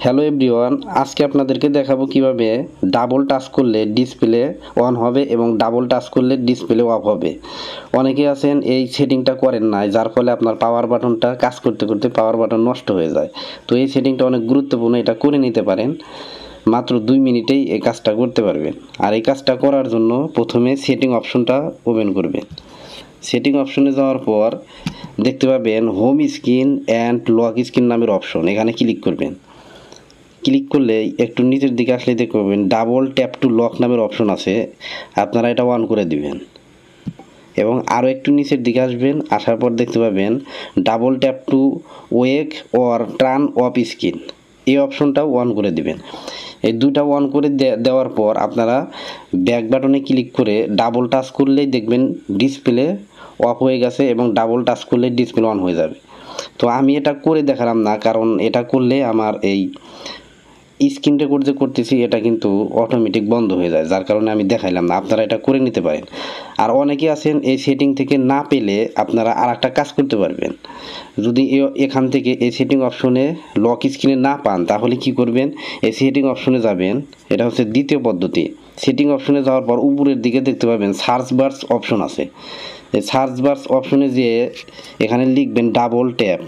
Hello everyone, আজকে আপনাদেরকে দেখাবো কিভাবে ডাবল টাচ করলে ডিসপ্লে অন হবে এবং ডাবল টাচ করলে ডিসপ্লে অফ হবে। অনেকে আছেন এই সেটিংটা করেন না, যার ফলে আপনার পাওয়ার বাটনটা কাজ করতে করতে পাওয়ার বাটন নষ্ট হয়ে যায়। তো এই সেটিংটা অনেক গুরুত্বপূর্ণ, এটা করে নিতে পারেন। মাত্র 2 মিনিটেই এই কাজটা করতে পারবেন। আর এই কাজটা করার জন্য প্রথমে সেটিং অপশনটা ওপেন করবেন। সেটিং অপশনে যাওয়ার পর দেখতে পাবেন home screen and lock screen নামের অপশন, এখানে ক্লিক করবেন। ক্লিক করলে একটু নিচের দিকে আসলে দেখতে পাবেন ডাবল ট্যাপ টু লক নামের অপশন আছে, আপনারা এটা অন করে দিবেন। এবং আরও একটু নিচের দিকে আসবেন, আসার পর দেখতে পাবেন double tap two ওয়েক or turn off screen, এই অপশনটাও অন করে দিবেন। এই দুটা অন করে দেওয়ার পর আপনারা ব্যাক বাটনে ক্লিক করে ডাবল টাচ করলেই দেখবেন ডিসপ্লে অফ হয়ে গেছে এবং ডাবল টাচ করলে ডিসপ্লে অন হয়ে যাবে। তো আমি এটা করে দেখালাম না, কারণ এটা করলে আমার এই স্ক্রিন রেকর্ড যে করতেছি এটা কিন্তু অটোমেটিক বন্ধ হয়ে যায়, যার কারণে আমি দেখাইলাম না। আপনারা এটা করে নিতে পারেন। আর অনেকে আছেন এই সেটিং থেকে না পেলে আপনারা আর একটা কাজ করতে পারবেন। যদি এখান থেকে এই সেটিং অপশনে লক স্ক্রিনে না পান, তাহলে কি করবেন, এই সেটিং অপশনে যাবেন। এটা হচ্ছে দ্বিতীয় পদ্ধতি। সেটিং অপশনে যাওয়ার পর উপরের দিকে দেখতে পাবেন সার্চ বারস অপশন আছে। এই সার্চ বারস অপশনে যেয়ে এখানে লিখবেন ডাবল ট্যাপ,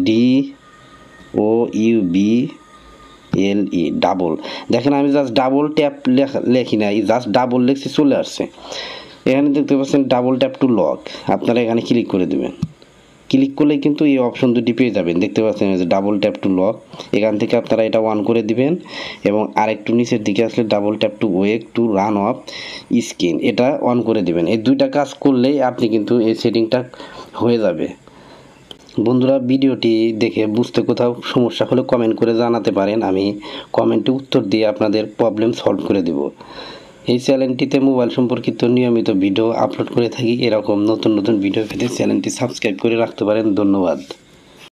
DOUBLE ডাবল। দেখেন আমি জাস্ট ডাবল ট্যাপ লেখি নাই, জাস্ট ডাবল লিখছি, চলে আসছে। এখানে দেখতে পাচ্ছেন ডাবল ট্যাপ টু লক, আপনারা এখানে ক্লিক করে দেবেন। ক্লিক করলে কিন্তু এই অপশন দুটি পেয়ে যাবেন। দেখতে পাচ্ছেন যে ডাবল ট্যাপ টু লক, এখান থেকে আপনারা এটা অন করে দিবেন। এবং আরেকটু নিচের দিকে আসলে double tap two ওয়েক to run off screen, এটা অন করে দিবেন। এই দুইটা কাজ করলেই আপনি কিন্তু এই সেটিংটা হয়ে যাবে। বন্ধুরা, ভিডিওটি দেখে বুঝতে কোথাও সমস্যা হলে কমেন্ট করে জানাতে পারেন, আমি কমেন্টে উত্তর দিয়ে আপনাদের প্রবলেম সলভ করে দেব। এই চ্যানেলটিতে মোবাইল সম্পর্কিত নিয়মিত ভিডিও আপলোড করে থাকি। এরকম নতুন নতুন ভিডিও পেতে চ্যানেলটি সাবস্ক্রাইব করে রাখতে পারেন। ধন্যবাদ।